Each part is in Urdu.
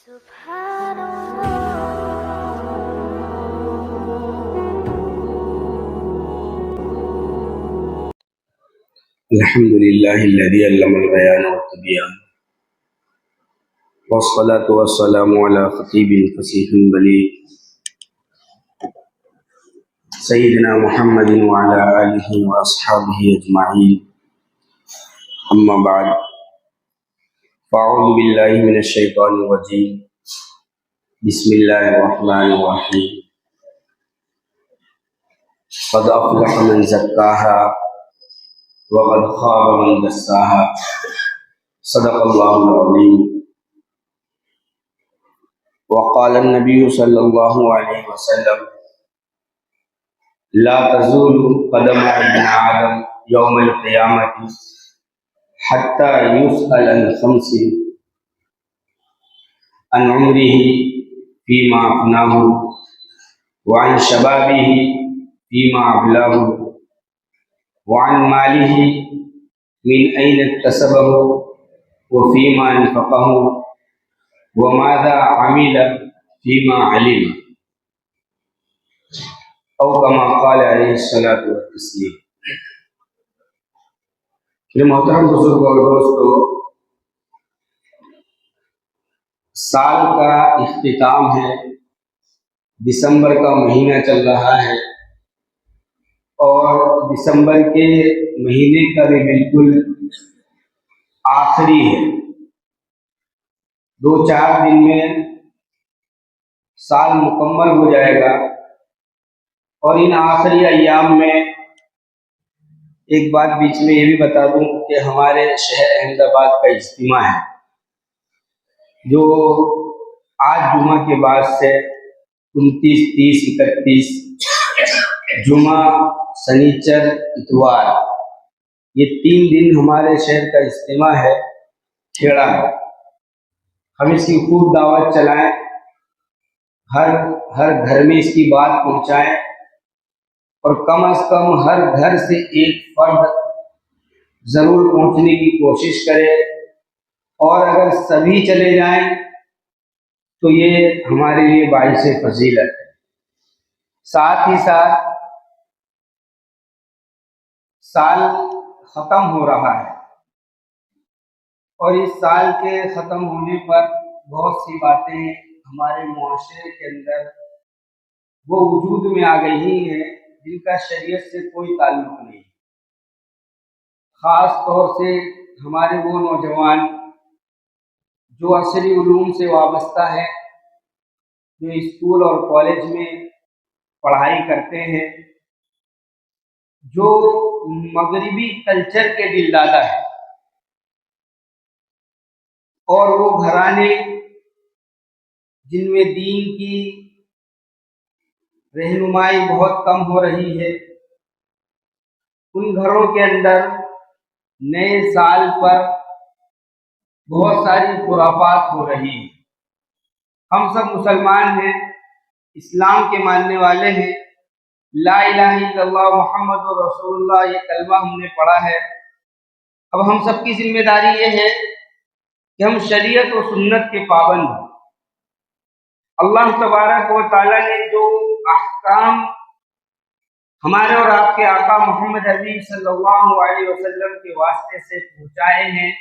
سبحان الحمد لله الذي علم البيان والتبيان والصلاة والسلام على خطيب فصيح بليغ سيدنا محمد وعلى آله وأصحابه أجمعين. أما بعد، فأعوذ بالله من الشيطان الرجيم. بسم الله الرحمن الرحيم. قد أفلح من زكاها وقد خاب من دساها. صدق الله العظيم. وقال النبي صلى الله عليه وسلم: لا تزول قدم ابن آدم يوم القيامة حتى يسأل عن خمس: عن عمره فيما أفناه، وعن شبابه فيما أبلاه، وعن ماله من أين اكتسبه وفيما أنفقه، وماذا عمل فيما علم، او کما قال علیہ الصلوۃ والتسلیم. میرے محترم بزرگ اور دوستو، سال کا اختتام ہے، دسمبر کا مہینہ چل رہا ہے، اور دسمبر کے مہینے کا بھی بالکل آخری ہے. 2-4 دن میں سال مکمل ہو جائے گا، اور ان آخری ایام میں ایک بات بیچ میں یہ بھی بتا دوں کہ ہمارے شہر احمد آباد کا اجتماع ہے، جو آج جمعہ کے بعد سے 29، 30، 31 جمعہ، سنیچر، اتوار، یہ 3 دن ہمارے شہر کا اجتماع ہے کھیڑا میں. ہم اس کی خوب دعوت چلائیں، ہر گھر میں اس کی بات پہنچائیں، اور کم از کم ہر گھر سے ایک فرد ضرور پہنچنے کی کوشش کرے، اور اگر سبھی چلے جائیں تو یہ ہمارے لیے باعث فضیلت ہے. ساتھ ہی ساتھ سال ختم ہو رہا ہے، اور اس سال کے ختم ہونے پر بہت سی باتیں ہمارے معاشرے کے اندر وہ وجود میں آ گئی ہیں جن کا شریعت سے کوئی تعلق نہیں. خاص طور سے ہمارے وہ نوجوان جو عصری علوم سے وابستہ ہیں، جو اسکول اور کالج میں پڑھائی کرتے ہیں، جو مغربی کلچر کے دل دادا ہے، اور وہ گھرانے جن میں دین کی رہنمائی بہت کم ہو رہی ہے، ان گھروں کے اندر نئے سال پر بہت ساری خرافات ہو رہی ہیں. ہم سب مسلمان ہیں، اسلام کے ماننے والے ہیں، لا الہ الا اللہ محمد رسول اللہ یہ کلمہ ہم نے پڑھا ہے. اب ہم سب کی ذمہ داری یہ ہے کہ ہم شریعت و سنت کے پابند ہیں. اللہ تبارک و تعالیٰ نے جو احکام ہمارے اور آپ کے آقا محمد حبیب صلی اللہ علیہ وسلم کے واسطے سے پہنچائے ہیں،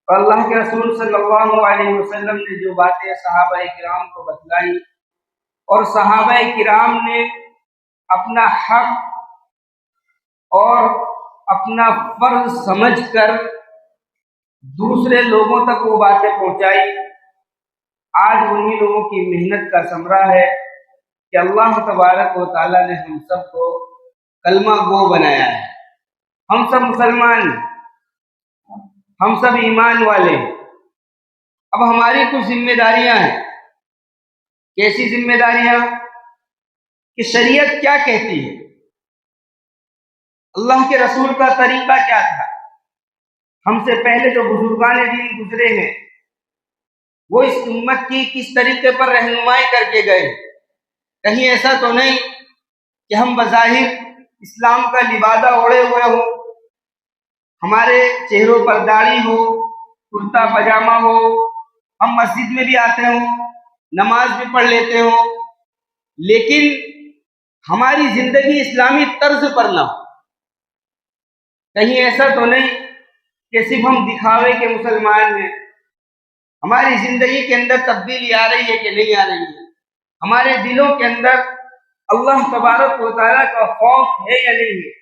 اور اللہ کے رسول صلی اللہ علیہ وسلم نے جو باتیں صحابہ کرام کو بتلائی، اور صحابہ کرام نے اپنا حق اور اپنا فرض سمجھ کر دوسرے لوگوں تک وہ باتیں پہنچائی. آج انہی لوگوں کی محنت کا ثمرہ ہے کہ اللہ تبارک و تعالیٰ نے ہم سب کو کلمہ گو بنایا ہے. ہم سب مسلمان ہیں، ہم سب ایمان والے ہیں. اب ہماری کچھ ذمہ داریاں ہیں. کیسی ذمہ داریاں؟ کہ شریعت کیا کہتی ہے، اللہ کے رسول کا طریقہ کیا تھا، ہم سے پہلے جو بزرگان دین گزرے ہیں وہ اس امت کی کس طریقے پر رہنمائی کر کے گئے. کہیں ایسا تو نہیں کہ ہم بظاہر اسلام کا لبادہ اوڑے ہوئے ہوں، ہمارے چہروں پر داڑھی ہو، کرتا پاجامہ ہو، ہم مسجد میں بھی آتے ہوں، نماز بھی پڑھ لیتے ہوں، لیکن ہماری زندگی اسلامی طرز پر نہ ہو۔ کہیں ایسا تو نہیں کہ صرف ہم دکھاوے کے مسلمان ہیں، ہماری زندگی کے اندر تبدیلی آ رہی ہے کہ نہیں آ رہی ہے؟ ہمارے دلوں کے اندر اللہ تبارک و تعالیٰ کا خوف ہے یا نہیں ہے؟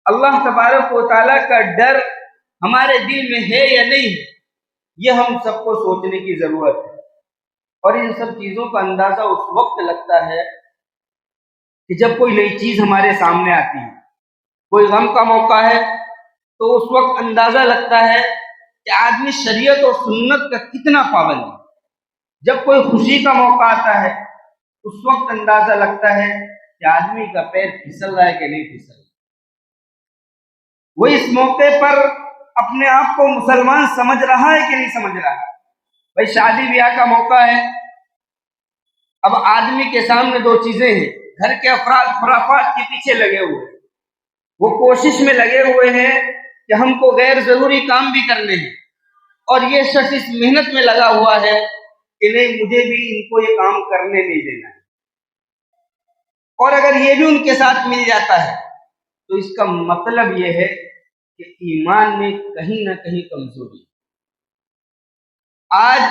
اللہ تبارک و تعالیٰ کا ڈر ہمارے دل میں ہے یا نہیں ہے؟ یہ ہم سب کو سوچنے کی ضرورت ہے، اور ان سب چیزوں کا اندازہ اس وقت لگتا ہے کہ جب کوئی نئی چیز ہمارے سامنے آتی ہے۔ کوئی غم کا موقع ہے تو اس وقت اندازہ لگتا ہے کہ آدمی شریعت اور سنت کا کتنا پابند ہے۔ جب کوئی خوشی کا موقع آتا ہے اس وقت اندازہ لگتا ہے کہ آدمی کا پیر پھسل رہا ہے کہ نہیں پھسل رہا۔ وہ اس موقع پر اپنے آپ کو مسلمان سمجھ رہا ہے کہ نہیں سمجھ رہا ہے؟ بھائی شادی بیاہ کا موقع ہے، اب آدمی کے سامنے دو چیزیں ہیں، گھر کے افراد خرافات کے پیچھے لگے ہوئے ہیں، وہ کوشش میں لگے ہوئے ہیں کہ ہم کو غیر ضروری کام بھی کرنے ہیں، اور یہ شخص اس محنت میں لگا ہوا ہے کہ نہیں مجھے بھی ان کو یہ کام کرنے نہیں دینا ہے، اور اگر یہ بھی ان کے ساتھ مل جاتا ہے تو اس کا مطلب یہ ہے کہ ایمان میں کہیں نہ کہیں کمزوری۔ آج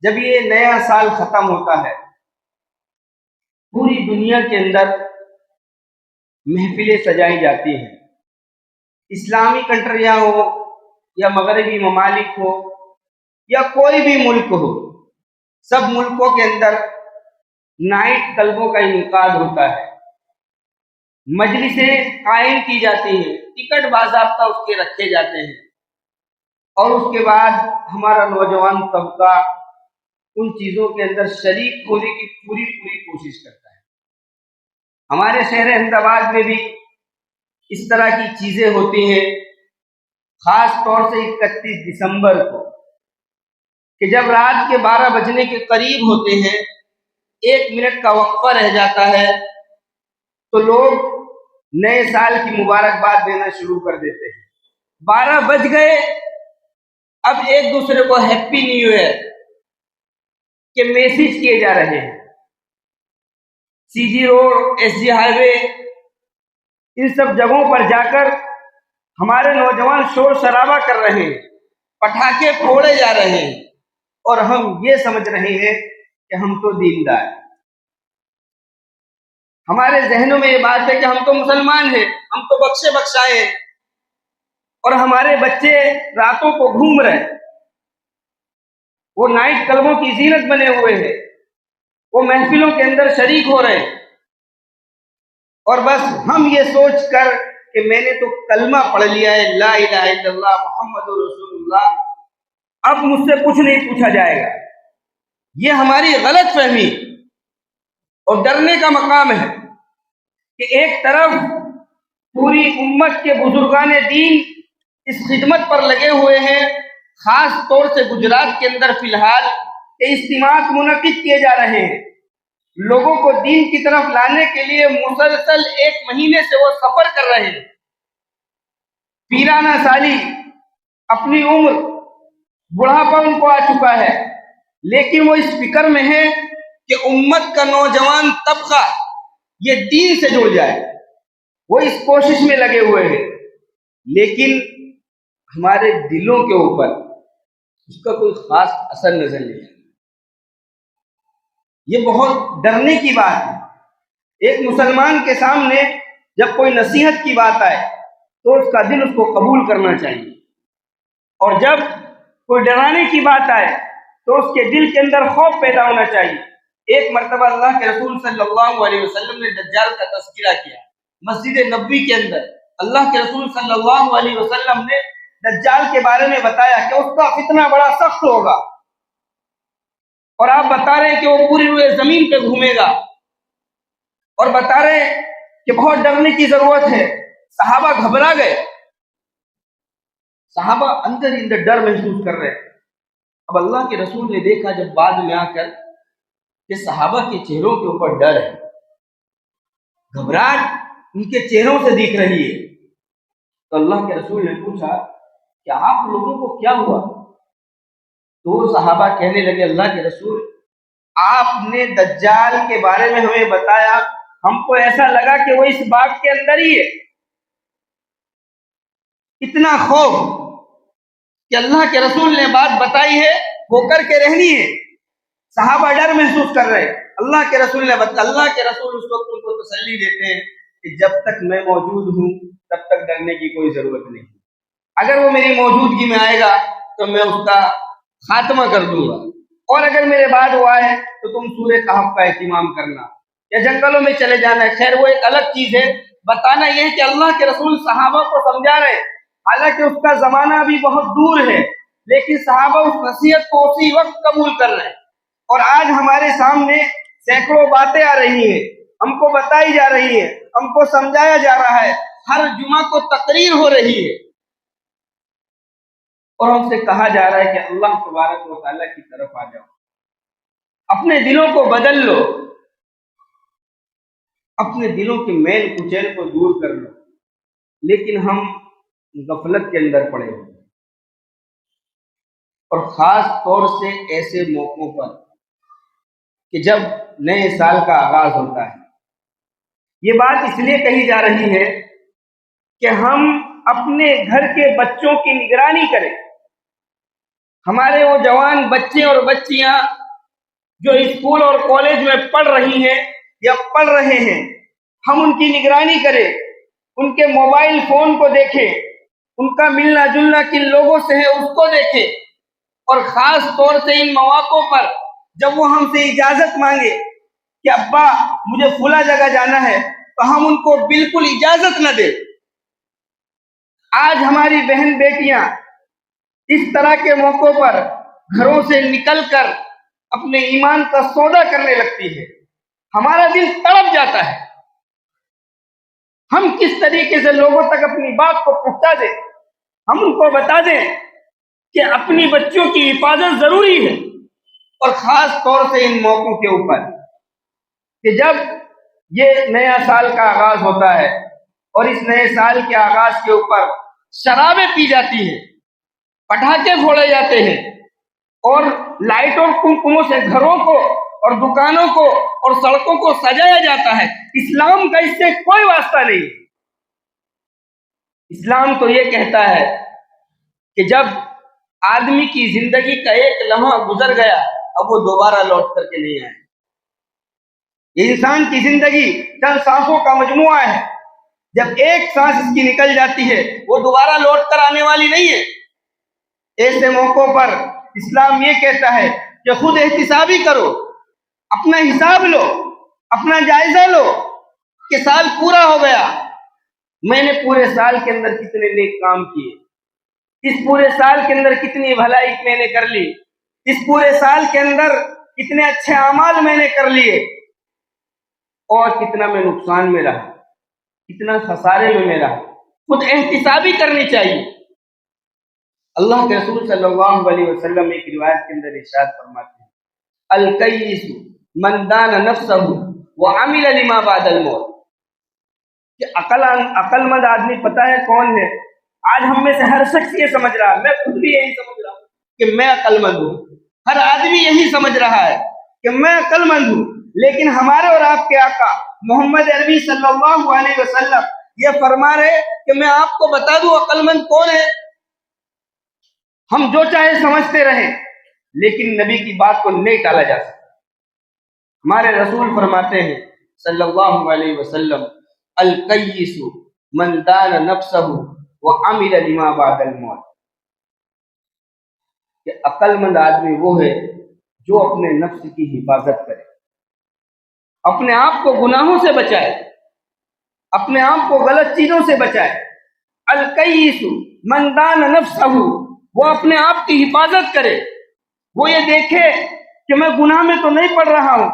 جب یہ نیا سال ختم ہوتا ہے، پوری دنیا کے اندر محفلیں سجائی جاتی ہیں، اسلامی کنٹریاں ہو یا مغربی ممالک ہو یا کوئی بھی ملک ہو، سب ملکوں کے اندر نائٹ کلبوں کا انعقاد ہوتا ہے، مجلسیں قائم کی جاتی ہیں، ٹکٹ باضابطہ اس کے رکھے جاتے ہیں، اور اس کے بعد ہمارا نوجوان طبقہ ان چیزوں کے اندر شریک ہونے کی پوری کوشش کرتا ہے۔ ہمارے شہر احمد آباد میں بھی اس طرح کی چیزیں ہوتی ہیں، خاص طور سے 31 دسمبر کو، کہ جب رات کے 12 بجنے کے قریب ہوتے ہیں، 1 منٹ کا وقفہ رہ جاتا ہے، تو لوگ نئے سال کی مبارکباد دینا شروع کر دیتے ہیں۔ 12 بج گئے، اب ایک دوسرے کو ہیپی نیو ایئر کے میسج کیے جا رہے ہیں۔ سی جی روڈ، ایس جی ہائی وے، ان سب جگہوں پر جا کر ہمارے نوجوان شور شرابہ کر رہے ہیں، پٹاخے پھوڑے جا رہے ہیں، اور ہم یہ سمجھ رہے ہیں کہ ہم تو دیندار ہیں۔ ہمارے ذہنوں میں یہ بات ہے کہ ہم تو مسلمان ہیں، ہم تو بخشے بخشائے ہیں، اور ہمارے بچے راتوں کو گھوم رہے ہیں، وہ نائٹ کلبوں کی زینت بنے ہوئے ہیں، وہ محفلوں کے اندر شریک ہو رہے ہیں، اور بس ہم یہ سوچ کر کہ میں نے تو کلمہ پڑھ لیا ہے، لا الہ الا اللہ محمد رسول اللہ، اب مجھ سے کچھ نہیں پوچھا جائے گا۔ یہ ہماری غلط فہمی اور ڈرنے کا مقام ہے کہ ایک طرف پوری امت کے بزرگان دین اس خدمت پر لگے ہوئے ہیں، خاص طور سے گجرات کے اندر فی الحال اجتماعات منعقد کیے جا رہے ہیں، لوگوں کو دین کی طرف لانے کے لیے مسلسل 1 مہینے سے وہ سفر کر رہے ہیں، پیرانہ سالی، اپنی عمر، بڑھاپا ان کو آ چکا ہے، لیکن وہ اس فکر میں ہے کہ امت کا نوجوان طبقہ یہ دین سے جڑ جائے، وہ اس کوشش میں لگے ہوئے ہیں، لیکن ہمارے دلوں کے اوپر اس کا کوئی خاص اثر نظر نہیں آتا۔ یہ بہت ڈرنے کی بات ہے۔ ایک مسلمان کے سامنے جب کوئی نصیحت کی بات آئے تو اس کا دل اس کو قبول کرنا چاہیے، اور جب کوئی ڈرانے کی بات آئے تو اس کے دل کے اندر خوف پیدا ہونا چاہیے۔ ایک مرتبہ اللہ کے رسول صلی اللہ علیہ وسلم نے دجال کا تذکرہ کیا مسجد نبوی کے اندر۔ اللہ کے رسول صلی اللہ علیہ وسلم نے دجال کے بارے میں بتایا کہ اس کا فتنہ بڑا سخت ہوگا، اور آپ بتا رہے ہیں کہ وہ پوری روئے زمین پہ گھومے گا، اور بتا رہے ہیں کہ بہت ڈرنے کی ضرورت ہے۔ صحابہ گھبرا گئے، صحابہ اندر اندر ڈر محسوس کر رہے ہیں۔ اب اللہ کے رسول نے دیکھا جب بعد میں آ کر کہ صحابہ کے چہروں کے اوپر ڈر ہے، گھبراہٹ ان کے چہروں سے دکھ رہی ہے، تو اللہ کے رسول نے پوچھا کہ آپ لوگوں کو کیا ہوا؟ تو وہ صحابہ کہنے لگے اللہ کے رسول آپ نے دجال کے بارے میں ہمیں بتایا، ہم کو ایسا لگا کہ وہ اس باغ کے اندر ہی ہے. اتنا خوف کہ اللہ کے رسول نے بات بتائی ہے وہ کر کے رہنی ہے. صحابہ ڈر محسوس کر رہے. اللہ کے رسول نے بتایا. اللہ کے رسول اس وقت ان کو تسلی دیتے ہیں کہ جب تک میں موجود ہوں تب تک ڈرنے کی کوئی ضرورت نہیں. اگر وہ میری موجودگی میں آئے گا تو میں اس کا خاتمہ کر دوں گا، اور اگر میرے بعد وہ آئے تو تم سورہ کہف کا اہتمام کرنا یا جنگلوں میں چلے جانا ہے. خیر وہ ایک الگ چیز ہے. بتانا یہ ہے کہ اللہ کے رسول صحابہ کو سمجھا رہے ہیں، حالانکہ اس کا زمانہ بھی بہت دور ہے، لیکن صحابہ اس نصیحت کو اسی وقت قبول کر رہے ہیں. اور آج ہمارے سامنے سینکڑوں باتیں آ رہی ہیں، ہم کو بتائی جا رہی ہے، ہم کو سمجھایا جا رہا ہے، ہر جمعہ کو تقریر ہو رہی ہے، اور ہم سے کہا جا رہا ہے کہ اللہ تبارک و تعالیٰ کی طرف آ جاؤ، اپنے دلوں کو بدل لو، اپنے دلوں کے میل کچیل کو دور کر لو. لیکن ہم غفلت کے اندر پڑے ہوئے، اور خاص طور سے ایسے موقعوں پر کہ جب نئے سال کا آغاز ہوتا ہے. یہ بات اس لیے کہی جا رہی ہے کہ ہم اپنے گھر کے بچوں کی نگرانی کریں. ہمارے وہ جوان بچے اور بچیاں جو اسکول اور کالج میں پڑھ رہی ہیں یا پڑھ رہے ہیں، ہم ان کی نگرانی کریں، ان کے موبائل فون کو دیکھیں، ان کا ملنا جلنا کن لوگوں سے ہے اس کو دیکھیں، اور خاص طور سے ان مواقعوں پر جب وہ ہم سے اجازت مانگے کہ ابا مجھے فلاں جگہ جانا ہے، تو ہم ان کو بالکل اجازت نہ دیں. آج ہماری بہن بیٹیاں اس طرح کے موقعوں پر گھروں سے نکل کر اپنے ایمان کا سودا کرنے لگتی ہے. ہمارا دل تڑپ جاتا ہے. ہم کس طریقے سے لوگوں تک اپنی بات کو پہنچا دیں، ہم ان کو بتا دیں کہ اپنی بچوں کی حفاظت ضروری ہے، اور خاص طور سے ان موقعوں کے اوپر کہ جب یہ نیا سال کا آغاز ہوتا ہے اور اس نئے سال کے آغاز کے اوپر شرابیں پی جاتی ہیں، پٹاخے پھوڑے جاتے ہیں، اور لائٹوں اور کنکموں سے گھروں کو اور دکانوں کو اور سڑکوں کو سجایا جاتا ہے. اسلام کا اس سے کوئی واسطہ نہیں. اسلام تو یہ کہتا ہے کہ جب آدمی کی زندگی کا ایک لمحہ گزر گیا اب وہ دوبارہ لوٹ کر کے نہیں آئے. انسان کی زندگی چند سانسوں کا مجموعہ ہے. جب ایک سانس اس کی نکل جاتی ہے وہ دوبارہ لوٹ کر آنے والی نہیں ہے. ایسے موقعوں پر اسلام یہ کہتا ہے کہ خود احتسابی کرو، اپنا حساب لو، اپنا جائزہ لو کہ سال پورا ہو گیا، میں نے پورے سال کے اندر کتنے نیک کام کیے، اس پورے سال کے اندر کتنی بھلائی میں نے کر لی، اس پورے سال کے اندر کتنے اچھے اعمال میں نے کر لیے، اور کتنا میں نقصان میں رہا، کتنا خسارے میں رہا. خود احتسابی کرنی چاہیے. اللہ کے رسول صلی اللہ علیہ وسلم ایک روایت کے اندر ارشاد فرماتے ہیں الکیس من دان نفسہ وعمل لما بعد الموت، کہ عقل مند آدمی پتہ ہے کون ہے؟ آج ہم میں سے ہر شخص یہ سمجھ رہا ہے، میں خود بھی یہی سمجھ رہا ہوں کہ میں عقل مند ہوں. ہر آدمی یہی سمجھ رہا ہے کہ میں عقل مند ہوں، لیکن ہمارے اور آپ کے آقا محمد عربی صلی اللہ علیہ وسلم یہ فرما رہے کہ میں آپ کو بتا دوں عقل مند کون ہے. ہم جو چاہے سمجھتے رہیں لیکن نبی کی بات کو نہیں ٹالا جا سکتا. ہمارے رسول فرماتے ہیں صلی اللہ علیہ وسلم القیس من دان نفسہ وعمل لما بعد الموت، کہ عقل مند آدمی وہ ہے جو اپنے نفس کی حفاظت کرے، اپنے آپ کو گناہوں سے بچائے، اپنے آپ کو غلط چیزوں سے بچائے. القیس من دان نفسہ، وہ اپنے آپ کی حفاظت کرے، وہ یہ دیکھے کہ میں گناہ میں تو نہیں پڑ رہا ہوں،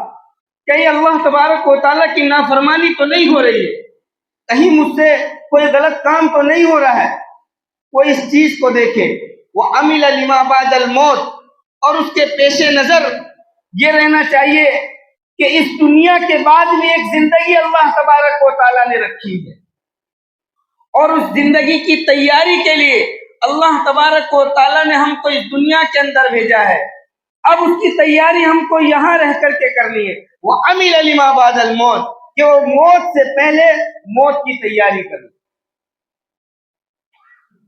کہیں اللہ تبارک و تعالیٰ کی نافرمانی تو نہیں ہو رہی ہے، کہیں مجھ سے کوئی غلط کام تو نہیں ہو رہا ہے. وہ اس چیز کو دیکھے. وہ عمل لما بعد الموت، اور اس کے پیش نظر یہ رہنا چاہیے کہ اس دنیا کے بعد میں ایک زندگی اللہ تبارک و تعالیٰ نے رکھی ہے، اور اس زندگی کی تیاری کے لیے اللہ تبارک و تعالیٰ نے ہم کو اس دنیا کے اندر بھیجا ہے، اب اس کی تیاری ہم کو یہاں رہ کر کے کرنی ہے۔ وَعَمِلَ لِمَا بَعْدَ الْمَوْتِ، کہ وہ موت سے پہلے موت کی تیاری کرے۔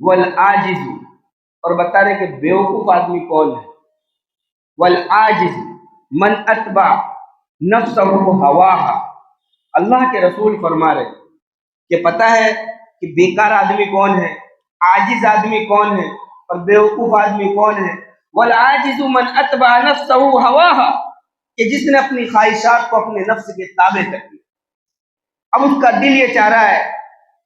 وَالْعَاجِزُ، اور بتا رہے کہ بیوقوف آدمی کون ہے۔ وَالْعَاجِزُ مَنْ أَتْبَعَ نَفْسَهُ هَوَاهَا، اللہ کے رسول فرما رہے کہ پتہ ہے کہ بیکار آدمی کون ہے، عاجز آدمی کون ہے اور بیوقوف آدمی کون ہے۔ وَالْعَاجِزُ مَنْ أَتْبَعَ نَفْسَهُ هَوَاهَا، کہ جس نے اپنی خواہشات کو اپنے نفس کے تابع کر دیا۔ اب اس کا دل یہ چاہ رہا ہے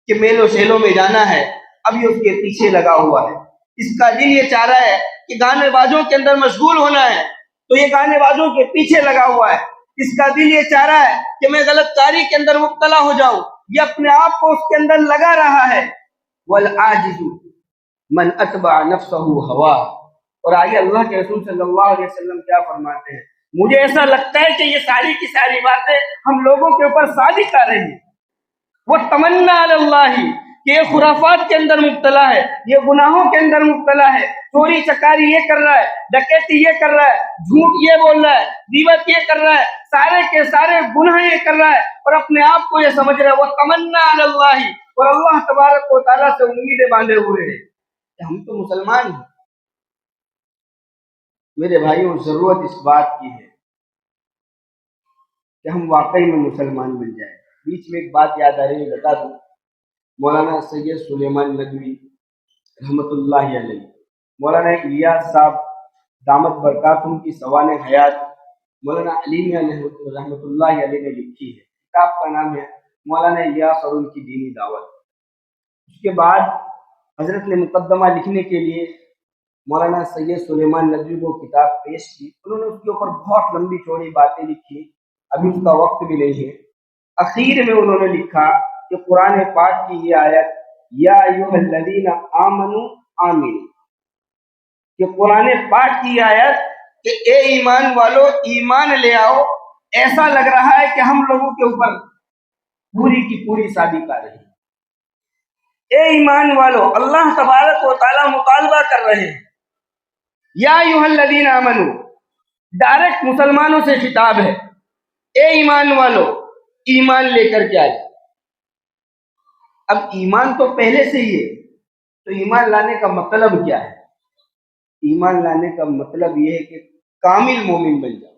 کہ میل و شیلوں میں جانا ہے، اب یہ اس کے پیچھے لگا ہوا ہے۔ اس کا دل یہ چاہ رہا ہے کہ گانے بازوں کے اندر مشغول ہونا ہے، تو یہ گانے بازوں کے پیچھے لگا ہوا ہے۔ اس کا دل یہ چاہ رہا ہے کہ میں غلط کاری کے اندر مبتلا ہو جاؤں، یہ اپنے آپ کو اس کے اندر لگا رہا ہے۔ وَالْعَاجِزُ مَنْ أَتْبَعَ نَفْسَهُ هَوَاهَا، اور آگے اللہ کے رسول صلی اللہ علیہ وسلم کیا فرماتے ہیں، مجھے ایسا لگتا ہے کہ یہ ساری کی ساری باتیں ہم لوگوں کے اوپر صادق آ رہی ہیں۔ وہ تمنا اللہ، کہ یہ خرافات کے اندر مبتلا ہے، یہ گناہوں کے اندر مبتلا ہے، چوری چکاری یہ کر رہا ہے، ڈکیتی یہ کر رہا ہے، جھوٹ یہ بول رہا ہے، غیبت یہ کر رہا ہے، سارے کے سارے گناہ یہ کر رہا ہے، اور اپنے آپ کو یہ سمجھ رہا ہے وہ تمنا اللہ، اور اللہ تبارک و تعالیٰ سے امیدیں باندھے ہوئے ہیں کہ ہم تو مسلمان ہیں۔ میرے بھائیوں، ضرورت اس بات کی ہے کہ ہم واقعی میں مسلمان بن جائیں۔ بیچ میں ایک بات یاد آ رہی ہے، بتا دوں، مولانا سید سلیمان ندوی رحمۃ اللہ علیہ، مولانا الیاس صاحب دامت برکاتہم کی سوانح حیات مولانا علی میاں رحمۃ اللہ علیہ نے لکھی ہے۔ کتاب کا نام ہے مولانا الیاس اور ان کی دینی دعوت۔ اس کے بعد حضرت نے مقدمہ لکھنے کے لیے مولانا سید سلیمان ندوی کو کتاب پیش کی، انہوں نے اس کے اوپر بہت لمبی چوڑی باتیں لکھی، ابھی اس کا وقت بھی نہیں ہے۔ اخیر میں انہوں نے لکھا کہ قرآن پاک کی یہ آیت یا ایھا الذین آمنوا آمین، کہ قرآن پاک کی آیت کہ اے ایمان والو ایمان لے آؤ، ایسا لگ رہا ہے کہ ہم لوگوں کے اوپر پوری کی پوری صادق آ رہی ہے۔ اے ایمان والو، اللہ تبارک و تعالیٰ مطالبہ کر رہے ہیں، یا ایھا الذین آمنوا، ڈائریکٹ مسلمانوں سے خطاب ہے، اے ایمان والو ایمان لے کر کے آئے۔ اب ایمان تو پہلے سے ہی ہے، تو ایمان لانے کا مطلب کیا ہے؟ ایمان لانے کا مطلب یہ ہے کہ کامل مومن بن جاؤ۔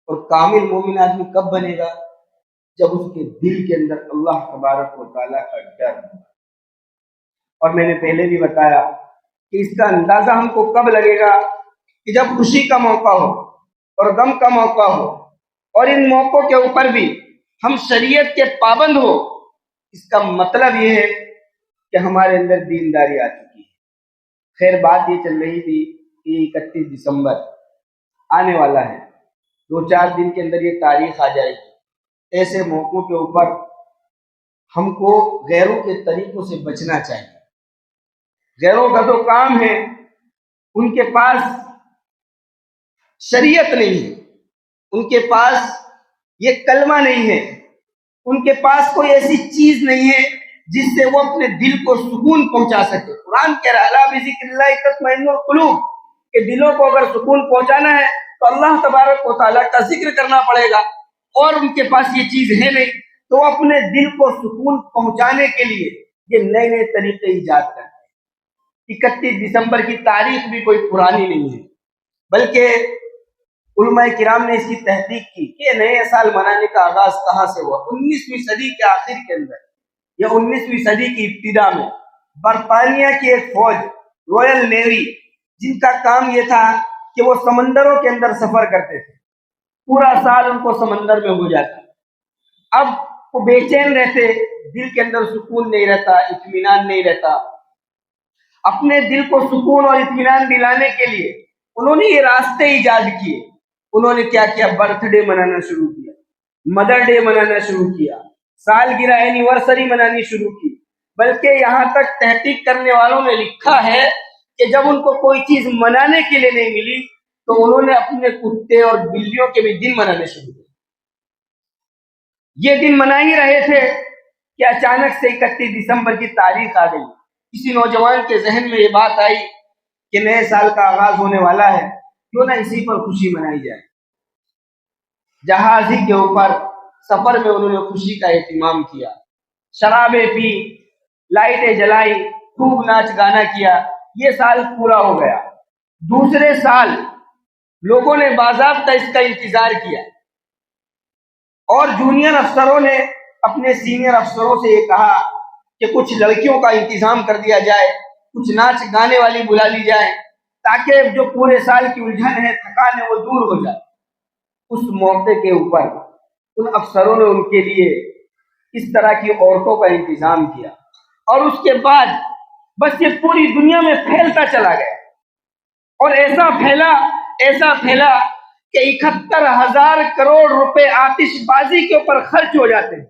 اور کامل مومن آدمی کب بنے گا؟ جب اس کے دل کے اندر اللہ تبارک و تعالیٰ کا ڈر ہوگا۔ اور میں نے پہلے بھی بتایا کہ اس کا اندازہ ہم کو کب لگے گا کہ جب خوشی کا موقع ہو اور غم کا موقع ہو، اور ان موقعوں کے اوپر بھی ہم شریعت کے پابند ہو۔ اس کا مطلب یہ ہے کہ ہمارے اندر دینداری آ چکی ہے۔ خیر بات یہ چل رہی تھی کہ 31 دسمبر آنے والا ہے، 2-4 دن کے اندر یہ تاریخ آ جائے گی۔ ایسے موقعوں کے اوپر ہم کو غیروں کے طریقوں سے بچنا چاہیے۔ غیروں کا تو کام ہے، ان کے پاس شریعت نہیں ہے، ان کے پاس یہ کلمہ نہیں ہے، ان کے پاس کوئی ایسی چیز نہیں ہے جس سے وہ اپنے دل کو سکون پہنچا سکے۔ قرآن کہہ رہا ہے الا بذکر اللہ تطمئن القلوب، کہ دلوں کو اگر سکون پہنچانا ہے تو اللہ تبارک و تعالیٰ کا ذکر کرنا پڑے گا، اور ان کے پاس یہ چیز ہے نہیں، تو وہ اپنے دل کو سکون پہنچانے کے لیے یہ نئے نئے طریقے ایجاد کرتے ہیں۔ 31 دسمبر کی تاریخ بھی کوئی پرانی نہیں ہے، بلکہ علماء کرام نے اس کی تحقیق کی کہ نئے سال منانے کا آغاز کہاں سے ہوا۔ 19ویں صدی کے آخر کے اندر یا 19ویں صدی کی ابتدا میں برطانیہ کی ایک فوج، رویل نیوی، جن کا کام یہ تھا کہ وہ سمندروں کے اندر سفر کرتے تھے، پورا سال ان کو سمندر میں ہو جاتا۔ اب وہ بے چین رہتے، دل کے اندر سکون نہیں رہتا، اطمینان نہیں رہتا۔ اپنے دل کو سکون اور اطمینان دلانے کے لیے انہوں نے یہ راستے ایجاد کیے۔ انہوں نے کیا کیا؟ برتھ ڈے منانا شروع کیا، مدر ڈے منانا شروع کیا، سالگرہ اینیورسری منانی شروع کی۔ بلکہ یہاں تک تحقیق کرنے والوں نے لکھا ہے کہ جب ان کو کوئی چیز منانے کے لیے نہیں ملی تو انہوں نے اپنے کتے اور بلیوں کے بھی دن منانے شروع کیے۔ یہ دن منا ہی رہے تھے کہ اچانک سے 31 دسمبر کی تاریخ آ گئی۔ کسی نوجوان کے ذہن میں یہ بات آئی کہ نئے سال کا آغاز ہونے والا ہے، کیوں نہ اسی پر خوشی منائی جائے۔ جہاز ہی کے اوپر سفر میں انہوں نے خوشی کا اہتمام کیا، شرابیں پی، لائٹیں جلائی، خوب ناچ گانا کیا۔ یہ سال پورا ہو گیا۔ دوسرے سال لوگوں نے باضابطہ اس کا انتظار کیا اور جونیئر افسروں نے اپنے سینئر افسروں سے یہ کہا کہ کچھ لڑکیوں کا انتظام کر دیا جائے، کچھ ناچ گانے والی بلا لی جائے، تاکہ جو پورے سال کی الجھن ہے، تھکان ہے، وہ دور ہو جائے۔ اس موقع کے اوپر ان افسروں نے ان کے لیے اس طرح کی عورتوں کا انتظام کیا، اور اس کے بعد بس یہ پوری دنیا میں پھیلتا چلا گیا، اور ایسا پھیلا کہ 71,000 کروڑ روپے آتش بازی کے اوپر خرچ ہو جاتے ہیں،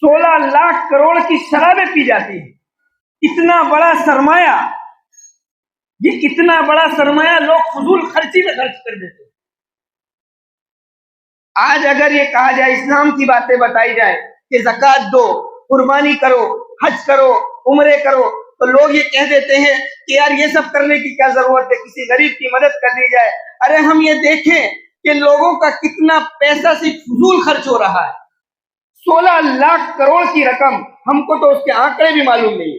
16 لاکھ کروڑ کی شرابیں پی جاتی ہیں۔ اتنا بڑا سرمایہ لوگ فضول خرچی میں خرچ کر دیتے ہیں۔ آج اگر یہ کہا جائے، اسلام کی باتیں بتائی جائیں کہ زکوٰۃ دو، قربانی کرو، حج کرو، عمرے کرو، تو لوگ یہ کہہ دیتے ہیں کہ یار یہ سب کرنے کی کیا ضرورت ہے، کسی غریب کی مدد کر دی جائے۔ ارے ہم یہ دیکھیں کہ لوگوں کا کتنا پیسہ صرف فضول خرچ ہو رہا ہے۔ 16 لاکھ کروڑ کی رقم، ہم کو تو اس کے آنکڑے بھی معلوم نہیں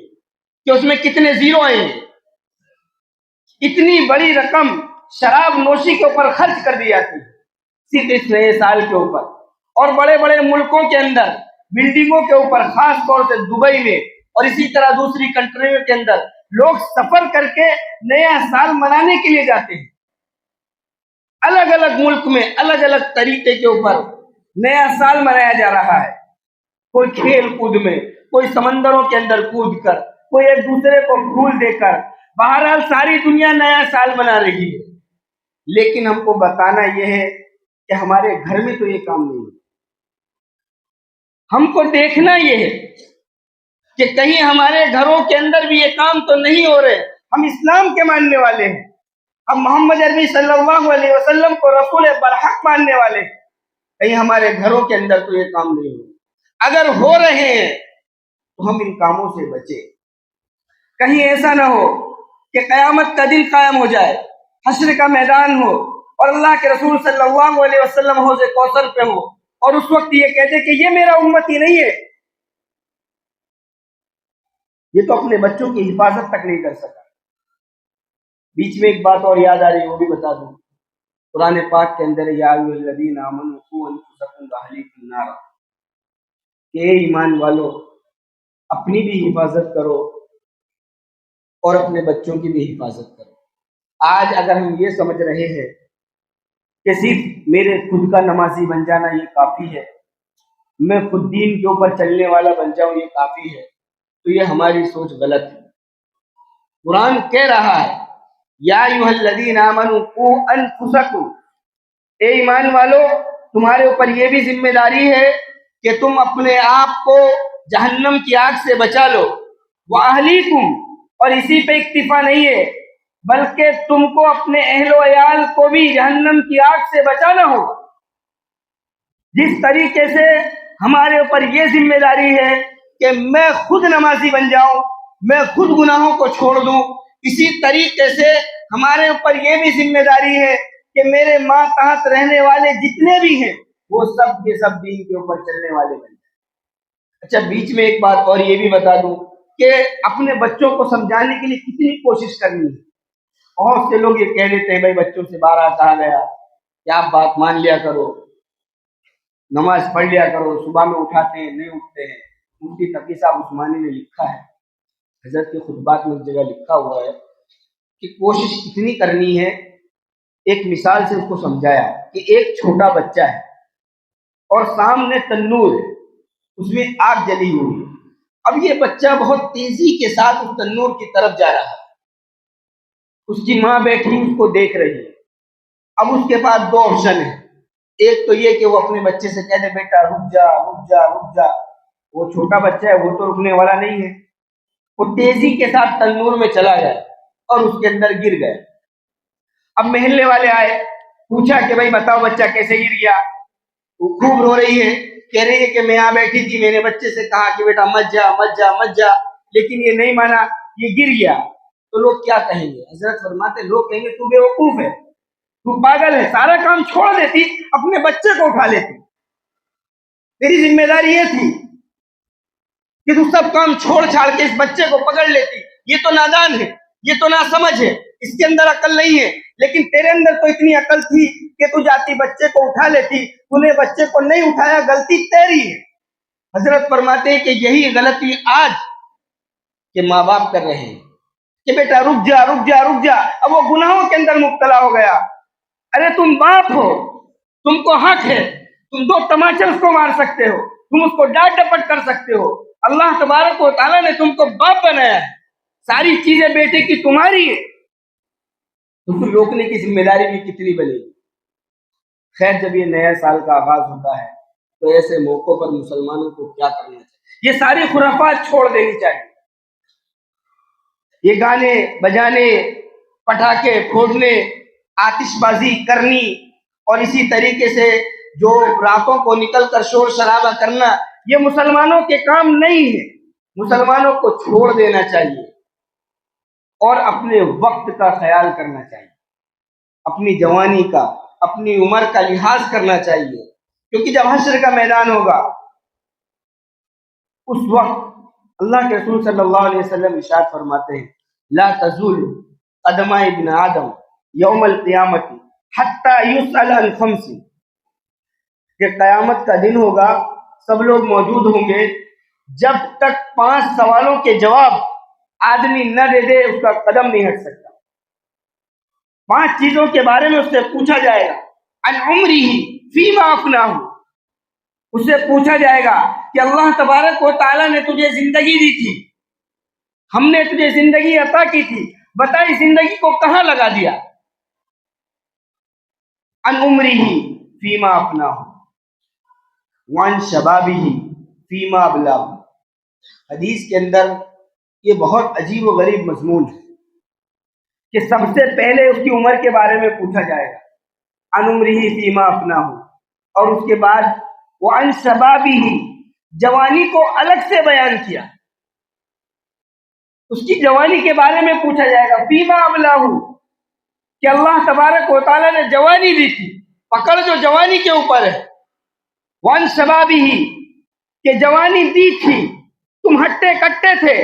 کہ اس میں کتنے زیرو آئیں گے۔ اتنی بڑی رقم شراب نوشی کے اوپر خرچ کر دی جاتی ہے، صرف اس نئے سال کے اوپر۔ اور بڑے بڑے ملکوں کے اندر بلڈنگوں کے اوپر، خاص طور سے دبئی میں اور اسی طرح دوسری کنٹریوں کے اندر، لوگ سفر کر کے نیا سال منانے کے لیے جاتے ہیں۔ الگ الگ ملک میں الگ الگ طریقے کے اوپر نیا سال منایا جا رہا ہے۔ کوئی کھیل کود میں، کوئی سمندروں کے اندر کود کر، کوئی ایک دوسرے کو پھول دے کر، بہرحال ساری دنیا نیا سال منا رہی ہے۔ لیکن ہم کو بتانا یہ ہے کہ ہمارے گھر میں تو یہ کام نہیں ہے۔ ہم کو دیکھنا یہ ہے کہ کہیں ہمارے گھروں کے اندر بھی یہ کام تو نہیں ہو رہے۔ ہم اسلام کے ماننے والے ہیں، ہم محمد عربی صلی اللہ علیہ وسلم کو رسول برحق ماننے والے ہیں، کہیں ہمارے گھروں کے اندر تو یہ کام نہیں ہو رہے۔ اگر ہو رہے ہیں تو ہم ان کاموں سے بچیں۔ کہیں ایسا نہ ہو کہ قیامت کا دن قائم ہو جائے، حشر کا میدان ہو، اور اللہ کے رسول صلی اللہ علیہ وسلم حوض کوثر پہ ہو، اور اس وقت یہ کہتے کہ یہ میرا امتی نہیں ہے، یہ تو اپنے بچوں کی حفاظت تک نہیں کر سکا۔ بیچ میں ایک بات اور یاد آ رہی ہے، وہ بھی بتا دوں۔ قرآن پاک کے اندر یا ایھا الذین آمنوا قوا انفسکم واہلیکم نارا، کہ اے ایمان والو، اپنی بھی حفاظت کرو اور اپنے بچوں کی بھی حفاظت کرو۔ آج اگر ہم یہ سمجھ رہے ہیں کہ صرف میرے خود کا نمازی بن جانا یہ کافی ہے، میں خود دین کے اوپر چلنے والا بن جاؤں یہ کافی ہے، تو یہ ہماری سوچ غلط ہے۔ قرآن کہہ رہا ہے یا ایھا الذین آمنوا قوا انفسکم، اے ایمان والو، تمہارے اوپر یہ بھی ذمہ داری ہے کہ تم اپنے آپ کو جہنم کی آگ سے بچا لو، واہلیکم، اور اسی پہ اکتفا نہیں ہے بلکہ تم کو اپنے اہل و عیال کو بھی جہنم کی آگ سے بچانا ہوگا۔ جس طریقے سے ہمارے اوپر یہ ذمہ داری ہے کہ میں خود نمازی بن جاؤں، میں خود گناہوں کو چھوڑ دوں، اسی طریقے سے ہمارے اوپر یہ بھی ذمہ داری ہے کہ میرے ماتحت رہنے والے جتنے بھی ہیں وہ سب کے سب دین کے اوپر چلنے والے بن جائیں۔ اچھا، بیچ میں ایک بات اور یہ بھی بتا دوں کہ اپنے بچوں کو سمجھانے کے لیے کتنی کوشش کرنی ہے۔ بہت سے لوگ یہ کہہ دیتے ہیں بھائی بچوں سے بارہ کہا گیا کہ آپ بات مان لیا کرو، نماز پڑھ لیا کرو، صبح میں اٹھاتے ہیں نہیں اٹھتے ہیں۔ مفتی تقی صاحب عثمانی نے لکھا ہے، حضرت کے خطبات میں ایک جگہ لکھا ہوا ہے کہ کوشش اتنی کرنی ہے، ایک مثال سے اس کو سمجھایا کہ ایک چھوٹا بچہ ہے اور سامنے تنور ہے، اس میں آگ جلی ہوئی ہے۔ اب یہ بچہ بہت تیزی کے ساتھ اس تنور کی طرف جا رہا ہے، اس کی ماں بیٹھی اس کو دیکھ رہی ہے۔ اب اس کے پاس دو آپشن ہیں، ایک تو یہ کہ وہ اپنے بچے سے کہہ دے بیٹا رک جا رک جا رک جا، وہ چھوٹا بچہ ہے وہ تو رکنے والا نہیں ہے، وہ تیزی کے ساتھ تنور میں چلا گیا اور اس کے اندر گر گیا۔ اب محلے والے آئے، پوچھا کہ بھائی بتاؤ بچہ کیسے گر گیا؟ وہ خوب رو رہی ہے، کہہ رہی ہے کہ میں یہاں بیٹھی تھی، میرے بچے سے کہا کہ بیٹا مت جا مت جا مت جا، لیکن یہ نہیں مانا، یہ گر گیا تو لوگ کیا کہیں گے؟ حضرت فرماتے لوگ کہیں گے تو بیوقوف ہے، تو پاگل ہے، سارا کام چھوڑ دیتی، اپنے بچے کو اٹھا لیتی، تیری ذمہ داری یہ تھی کہ تو سب کام چھوڑ چھاڑ کے اس بچے کو پکڑ لیتی۔ یہ تو نادان ہے، یہ تو ناسمجھ ہے، اس کے اندر عقل نہیں ہے، لیکن تیرے اندر تو اتنی عقل تھی کہ تو جاتی بچے کو اٹھا لیتی، تو نے بچے کو نہیں اٹھایا، غلطی تیری ہے۔ حضرت فرماتے ہیں کہ یہی غلطی آج کے ماں باپ کر رہے ہیں کہ بیٹا رک جا رک جا رک جا، اب وہ گناہوں کے اندر مبتلا ہو گیا۔ ارے تم باپ ہو، تم کو حق ہے، تم 2 تماچے اس کو مار سکتے ہو، تم اس کو ڈانٹ ڈپٹ کر سکتے ہو، اللہ تبارک و تعالیٰ نے تم کو باپ بنایا ہے، ساری چیزیں بیٹے کی تمہاری ہے، تو پھر روکنے کی ذمہ داری بھی کتنی بنے گی؟ خیر، جب یہ نیا سال کا آغاز ہوتا ہے تو ایسے موقعوں پر مسلمانوں کو کیا کرنا چاہیے؟ یہ ساری خرافات چھوڑ دینی چاہیے، یہ گانے بجانے، پٹاخے پھوڑنے، آتش بازی کرنی، اور اسی طریقے سے جو راتوں کو نکل کر شور شرابہ کرنا، یہ مسلمانوں کے کام نہیں ہے۔ مسلمانوں کو چھوڑ دینا چاہیے اور اپنے وقت کا خیال کرنا چاہیے، اپنی جوانی کا، اپنی عمر کا لحاظ کرنا چاہیے، کیونکہ جب حشر کا میدان ہوگا اس وقت اللہ کے رسول صلی اللہ علیہ وسلم ارشاد فرماتے ہیں لا تزول قدم ابن آدم یوم القیامت حتی یسأل عن خمس، کہ قیامت کا دن ہوگا، سب لوگ موجود ہوں گے، جب تک 5 سوالوں کے جواب آدمی نہ دے دے اس کا قدم نہیں ہٹ سکتا۔ 5 چیزوں کے بارے میں اس سے پوچھا جائے گا، عن عمرہ فیما افناہ، اس سے پوچھا جائے گا کہ اللہ تبارک و تعالیٰ نے تجھے زندگی دی تھی، ہم نے تجھے زندگی عطا کی تھی، بتا اس زندگی کو کہاں لگا دیا؟ عن عمرہ فیما افناہ وعن شبابہ فیما ابلاہ۔ حدیث کے اندر یہ بہت عجیب و غریب مضمون ہے کہ سب سے پہلے اس کی عمر کے بارے میں پوچھا جائے گا، عن عمرہ فیما افناہ، اور اس کے بعد وعن شبابہ، جوانی کو الگ سے بیان کیا، اس کی جوانی کے بارے میں پوچھا جائے گا، فیما ابلاہ، کہ اللہ تبارک و تعالیٰ نے جوانی دی تھی، پکڑ جو جوانی کے اوپر ہے، وعن شبابہ، کہ جوانی دی تھی، تم ہٹے کٹے تھے،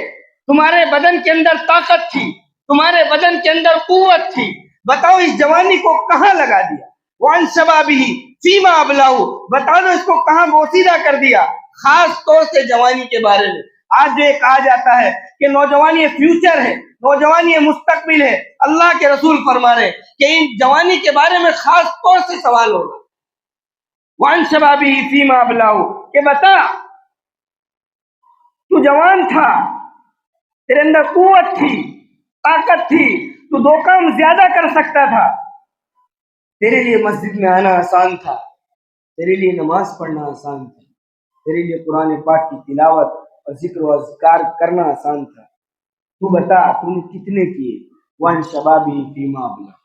تمہارے بدن کے اندر طاقت تھی، تمہارے بدن کے اندر قوت تھی، بتاؤ اس جوانی کو کہاں لگا دیا؟ وعن شبابہ فیما ابلاہ، بتا دو اس کو کہاں بوسیدہ کر دیا؟ خاص طور سے جوانی کے بارے میں آج جو کہا جاتا ہے کہ نوجوانی فیوچر ہے، نوجوانی مستقبل ہے، اللہ کے رسول فرما رہے کہ ان جوانی کے بارے میں خاص طور سے سوال ہوگا۔ وعن شبابہ فیما ابلاہ، کہ بتا تو جوان تھا، تیرے اندر قوت تھی، طاقت تھی، تو 2 کام زیادہ کر سکتا تھا، تیرے لیے مسجد میں آنا آسان تھا، تیرے لیے نماز پڑھنا آسان تھا، تیرے لیے قرآن پاک کی تلاوت اور ذکر و اذکار کرنا آسان تھا، تو بتا تو نے کتنے کیے؟ وعن شبابہ فیما ابلاہ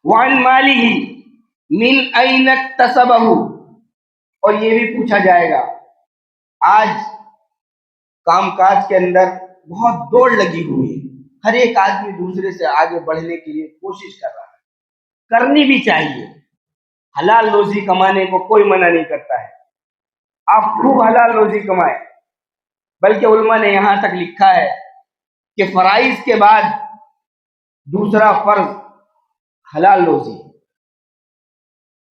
وعن مالہ من این اکتسبہ، اور یہ بھی پوچھا جائے گا، آج کام کاج کے اندر بہت دوڑ لگی ہوئی ہے، ہر ایک آدمی دوسرے سے آگے بڑھنے کے لیے کوشش کر رہا ہے، کرنی بھی چاہیے، حلال روزی کمانے کو کوئی منع نہیں کرتا ہے، آپ خوب حلال روزی کمائیں، بلکہ علماء نے یہاں تک لکھا ہے کہ فرائض کے بعد دوسرا فرض حلال روزی،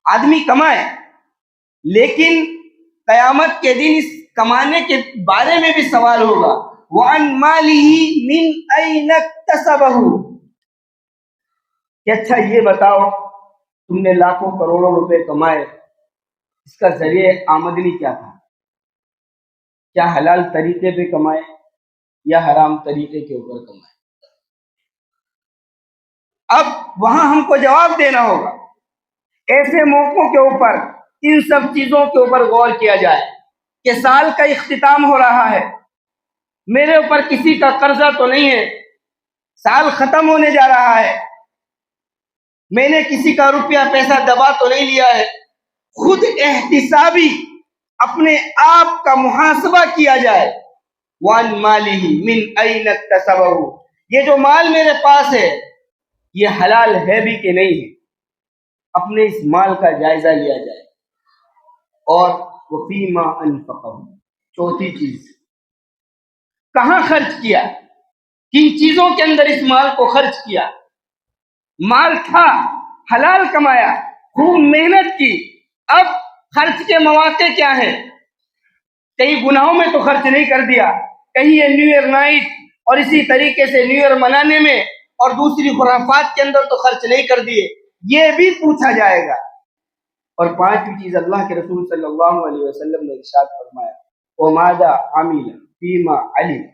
آدمی کمائے، لیکن قیامت کے دن اس کمانے کے بارے میں بھی سوال ہوگا، وعن مالہ من این اکتسبہ، کہ اچھا یہ بتاؤ تم نے لاکھوں کروڑوں روپے کمائے، اس کا ذریعہ آمدنی کیا تھا؟ کیا حلال طریقے پہ کمائے یا حرام طریقے کے اوپر کمائے؟ اب وہاں ہم کو جواب دینا ہوگا۔ ایسے موقعوں کے اوپر ان سب چیزوں کے اوپر غور کیا جائے کہ سال کا اختتام ہو رہا ہے، میرے اوپر کسی کا قرضہ تو نہیں ہے، سال ختم ہونے جا رہا ہے، میں نے کسی کا روپیہ پیسہ دبا تو نہیں لیا ہے، خود احتسابی اپنے آپ کا محاسبہ کیا جائے، وَعَنْ مَالِهِ مِنْ أَيْنَ اكْتَسَبَهُ، یہ جو مال میرے پاس ہے یہ حلال ہے بھی کہ نہیں ہے، اپنے اس مال کا جائزہ لیا جائے۔ اور وَفِيمَا أَنْفَقَهُ، چوتھی چیز کہاں خرچ کیا، کن چیزوں کے اندر اس مال کو خرچ کیا۔ مال تھا، حلال کمایا، خوب محنت کی، اب خرچ کے مواقع کیا ہیں؟ کہیں گناہوں میں تو خرچ نہیں کر دیا، کہیں یہ نیو ایئر نائٹ اور اسی طریقے سے نیو ایئر منانے میں اور دوسری خرافات کے اندر تو خرچ نہیں کر دیے، یہ بھی پوچھا جائے گا۔ اور پانچویں چیز اللہ کے رسول صلی اللہ علیہ وسلم نے ارشاد فرمایا وَمَاذَا عَمِلَ فِيمَا عَلِمَ۔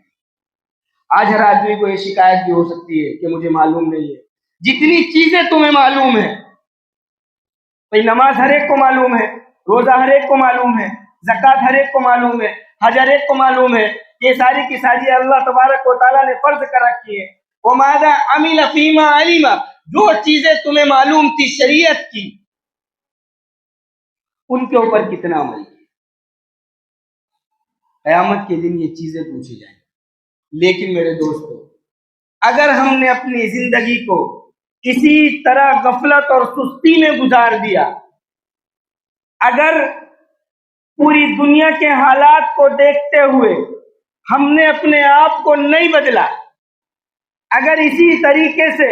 آج ہر آدمی کو یہ شکایت بھی ہو سکتی ہے کہ مجھے معلوم نہیں ہے۔ جتنی چیزیں تمہیں معلوم ہیں، بھئی نماز ہر ایک کو معلوم ہے، روزہ ہر ایک کو معلوم ہے، زکوٰۃ ہر ایک کو معلوم ہے، حج ہر ایک کو معلوم ہے، یہ ساری کی ساری اللہ تبارک و تعالیٰ نے فرض کر رکھی ہے۔ وَمَاذَا عَمِلَ فِيمَا عَلِمَ، جو چیزیں تمہیں معلوم تھی شریعت کی، ان کے اوپر کتنا عمل کیا۔ قیامت کے دن یہ چیزیں پوچھی جائیں۔ لیکن میرے دوستو، اگر ہم نے اپنی زندگی کو اسی طرح غفلت اور سستی میں گزار دیا، اگر پوری دنیا کے حالات کو دیکھتے ہوئے ہم نے اپنے آپ کو نہیں بدلا، اگر اسی طریقے سے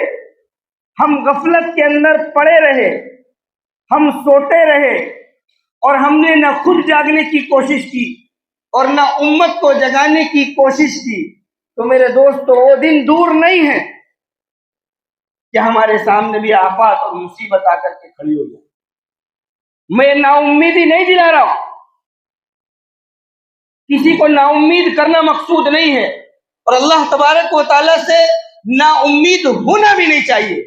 ہم غفلت کے اندر پڑے رہے، ہم سوتے رہے اور ہم نے نہ خود جاگنے کی کوشش کی اور نہ امت کو جگانے کی کوشش کی، تو میرے دوستو وہ دن دور نہیں ہے کہ ہمارے سامنے بھی آفات اور مصیبت آ کر کے کھڑی ہو جائے۔ میں نا امیدی نہیں دلا رہا ہوں، کسی کو نا امید کرنا مقصود نہیں ہے، اور اللہ تبارک و تعالیٰ سے نا امید ہونا بھی نہیں چاہیے۔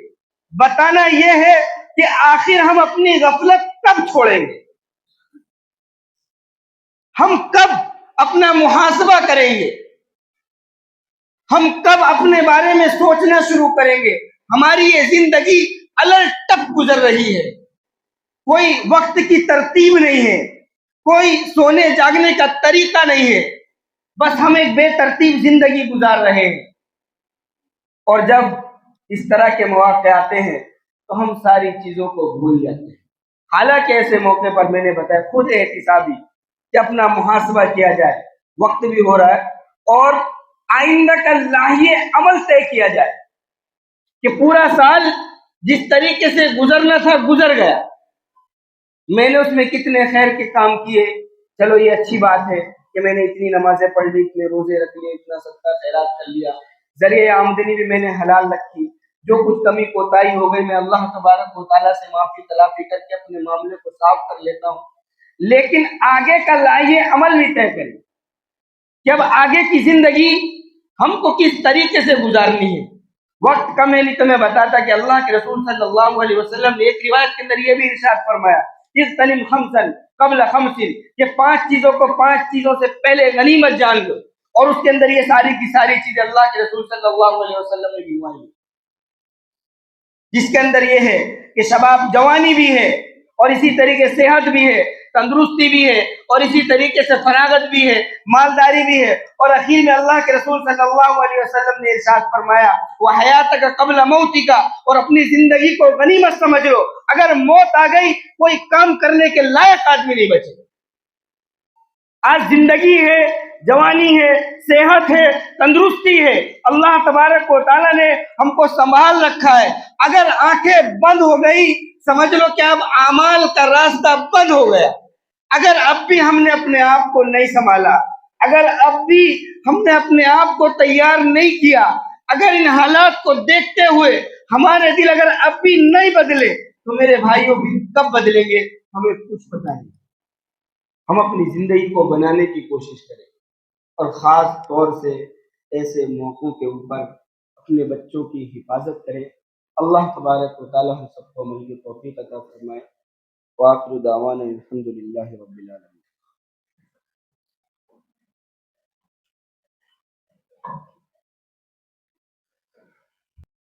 بتانا یہ ہے کہ آخر ہم اپنی غفلت کب چھوڑیں گے، ہم کب اپنا محاسبہ کریں گے، ہم کب اپنے بارے میں سوچنا شروع کریں گے۔ ہماری یہ زندگی الٹ ٹپ گزر رہی ہے، کوئی وقت کی ترتیب نہیں ہے، کوئی سونے جاگنے کا طریقہ نہیں ہے، بس ہم ایک بے ترتیب زندگی گزار رہے ہیں۔ اور جب اس طرح کے مواقع آتے ہیں تو ہم ساری چیزوں کو بھول جاتے ہیں۔ حالانکہ ایسے موقع پر میں نے بتایا خود احتسابی کہ اپنا محاسبہ کیا جائے، وقت بھی ہو رہا ہے اور آئندہ کا لاہیہ عمل طے کیا جائے کہ پورا سال جس طریقے سے گزرنا تھا گزر گیا، میں نے اس میں کتنے خیر کے کام کیے، چلو یہ اچھی بات ہے کہ میں نے اتنی نمازیں پڑھ لی، اتنے روزے رکھ لیے، اتنا صدقہ خیرات کر لیا، ذریعہ آمدنی بھی میں نے حلال رکھی، جو کچھ کمی کوتاہی ہو گئی میں اللہ تبارک و تعالیٰ سے معافی تلافی کر کے اپنے معاملے کو صاف کر لیتا ہوں۔ لیکن آگے کا لاہیہ عمل بھی طے کریں کہ اب آگے کی زندگی ہم کو کس طریقے سے گزارنی ہے۔ وقت کا میں نہیں تمہیں بتاتا کہ اللہ کے رسول صلی اللہ علیہ وسلم نے ایک روایت کے اندر یہ بھی ارشاد فرمایا اغتنم خمسا قبل خمس، کہ 5 چیزوں کو 5 چیزوں سے پہلے غنیمت جان لو، اور اس کے اندر یہ ساری کی ساری چیزیں اللہ کے رسول صلی اللہ علیہ وسلم نے گنوائی، جس کے اندر یہ ہے کہ شباب جوانی بھی ہے اور اسی طریقے سے صحت بھی ہے، تندرستی بھی ہے اور اسی طریقے سے فراغت بھی ہے، مالداری بھی ہے، اور اخیر میں اللہ کے رسول صلی اللہ علیہ وسلم نے ارشاد فرمایا وہ حیاتک قبل موتک، اور اپنی زندگی کو غنیمت سمجھ لو، اگر موت آ گئی کوئی کام کرنے کے لائق آدمی نہیں بچے۔ آج زندگی ہے، جوانی ہے، صحت ہے، تندرستی ہے، اللہ تبارک و تعالیٰ نے ہم کو سنبھال رکھا ہے، اگر آنکھیں بند ہو گئی سمجھ لو کہ اب اعمال کا راستہ بند ہو گیا۔ اگر اب بھی ہم نے اپنے آپ کو نہیں سنبھالا، اگر اب بھی ہم نے اپنے آپ کو تیار نہیں کیا، اگر ان حالات کو دیکھتے ہوئے ہمارے دل اگر اب بھی نہیں بدلے تو میرے بھائیوں بھی کب بدلیں گے ہمیں کچھ پتہ نہیں۔ ہم اپنی زندگی کو بنانے کی کوشش کریں، اور خاص طور سے ایسے موقعوں کے اوپر اپنے بچوں کی حفاظت کریں۔ اللہ تبارک و تعالی ہم سب کو عمل کی توفیق عطا فرمائے۔ وآخر دعوانا الحمد للہ رب العالمین۔